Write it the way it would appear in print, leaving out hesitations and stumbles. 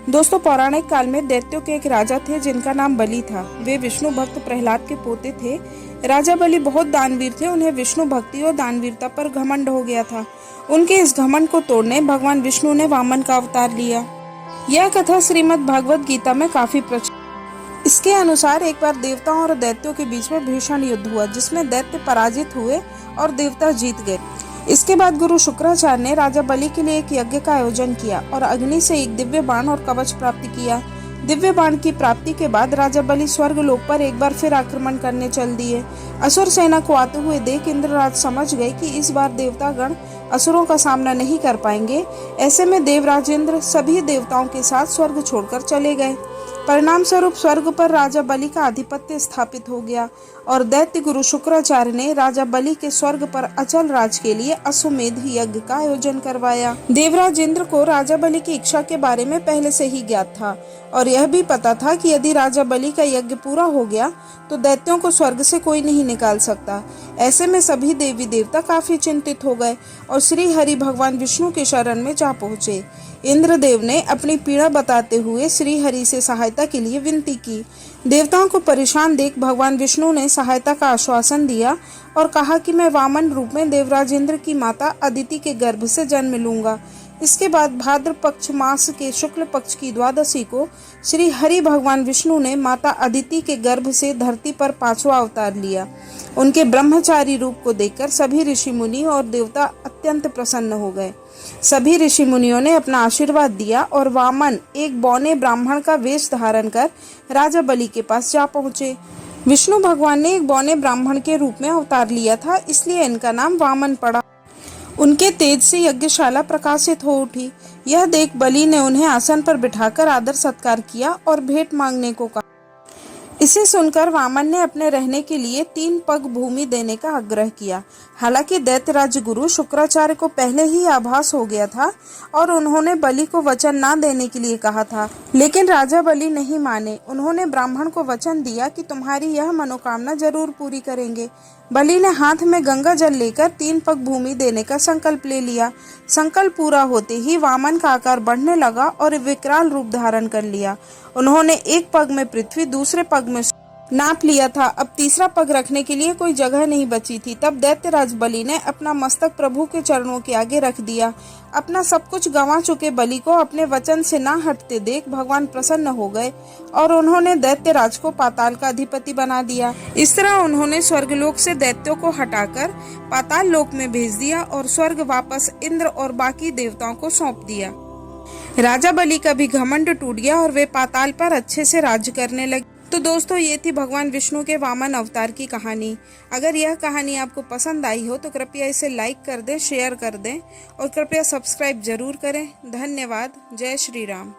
दोस्तों, पौराणिक काल में दैत्यों के एक राजा थे जिनका नाम बलि था। वे विष्णु भक्त प्रहलाद के पोते थे। राजा बलि बहुत दानवीर थे। उन्हें विष्णु भक्ति और दानवीरता पर घमंड हो गया था। उनके इस घमंड को तोड़ने भगवान विष्णु ने वामन का अवतार लिया। यह कथा श्रीमद् भागवत गीता में काफी प्रचलित। इसके अनुसार एक बार देवताओं और दैत्यों के बीच में भीषण युद्ध हुआ, जिसमें दैत्य पराजित हुए और देवता जीत गए। इसके बाद गुरु शुक्राचार्य ने राजा बलि के लिए एक यज्ञ का आयोजन किया और अग्नि से एक दिव्य बाण और कवच प्राप्त किया। दिव्य बाण की प्राप्ति के बाद राजा बलि स्वर्ग लोक पर एक बार फिर आक्रमण करने चल दिए। असुर सेना को आते हुए देख इंद्रराज समझ गए कि इस बार देवतागण असुरों का सामना नहीं कर पाएंगे। ऐसे में देवराज इंद्र सभी देवताओं के साथ स्वर्ग छोड़कर चले गए। परिणाम स्वरूप स्वर्ग पर राजा बलि का आधिपत्य स्थापित हो गया और दैत्य गुरु शुक्राचार्य ने राजा बलि के स्वर्ग पर अचल राज के लिए अश्वमेध यज्ञ का आयोजन करवाया। देवराज इंद्र को राजा बलि की इच्छा के बारे में पहले से ही ज्ञात था और यह भी पता था कि यदि राजा बलि का यज्ञ पूरा हो गया तो दैत्यों को स्वर्ग से कोई नहीं निकाल सकता। ऐसे में सभी देवी देवता काफी चिंतित हो गए और श्री हरि भगवान विष्णु के शरण में जा पहुँचे। इंद्रदेव ने अपनी पीड़ा बताते हुए श्री हरि से सहायता के लिए विनती की। देवताओं को परेशान देख भगवान विष्णु ने सहायता का आश्वासन दिया और कहा कि मैं वामन रूप में देवराज इंद्र की माता अदिति के गर्भ से जन्म लूंगा। इसके बाद भाद्र पक्ष मास के शुक्ल पक्ष की द्वादशी को श्री हरि भगवान विष्णु ने माता अदिति के गर्भ से धरती पर 5वां अवतार लिया। उनके ब्रह्मचारी रूप को देखकर सभी ऋषि मुनि और देवता अत्यंत प्रसन्न हो गए। सभी ऋषि मुनियों ने अपना आशीर्वाद दिया और वामन एक बौने ब्राह्मण का वेश धारण कर राजा बलि के पास जा पहुँचे। विष्णु भगवान ने एक बौने ब्राह्मण के रूप में अवतार लिया था, इसलिए इनका नाम वामन पड़ा। उनके तेज से यज्ञशाला प्रकाशित हो उठी। यह देख बलि ने उन्हें आसन पर बिठाकर आदर सत्कार किया और भेंट मांगने को कहा। इसे सुनकर वामन ने अपने रहने के लिए 3 पग भूमि देने का आग्रह किया। हालांकि दैत्यराज गुरु शुक्राचार्य को पहले ही आभास हो गया था और उन्होंने बलि को वचन न देने के लिए कहा था, लेकिन राजा बलि नहीं माने। उन्होंने ब्राह्मण को वचन दिया कि तुम्हारी यह मनोकामना जरूर पूरी करेंगे। बलि ने हाथ में गंगा जल लेकर 3 पग भूमि देने का संकल्प ले लिया। संकल्प पूरा होते ही वामन का आकार बढ़ने लगा और विकराल रूप धारण कर लिया। उन्होंने एक पग में पृथ्वी, दूसरे पग में नाप लिया था। अब तीसरा पग रखने के लिए कोई जगह नहीं बची थी। तब दैत्यराज बलि ने अपना मस्तक प्रभु के चरणों के आगे रख दिया। अपना सब कुछ गंवा चुके बलि को अपने वचन से ना हटते देख भगवान प्रसन्न हो गए और उन्होंने दैत्यराज को पाताल का अधिपति बना दिया। इस तरह उन्होंने स्वर्गलोक से दैत्यों को हटाकर पाताल लोक में भेज दिया और स्वर्ग वापस इंद्र और बाकी देवताओं को सौंप दिया। राजा बलि का भी घमंड टूट गया और वे पाताल पर अच्छे से राज्य करने लगे। तो दोस्तों, ये थी भगवान विष्णु के वामन अवतार की कहानी। अगर यह कहानी आपको पसंद आई हो तो कृपया इसे लाइक कर दें, शेयर कर दें और कृपया सब्सक्राइब जरूर करें। धन्यवाद। जय श्री राम।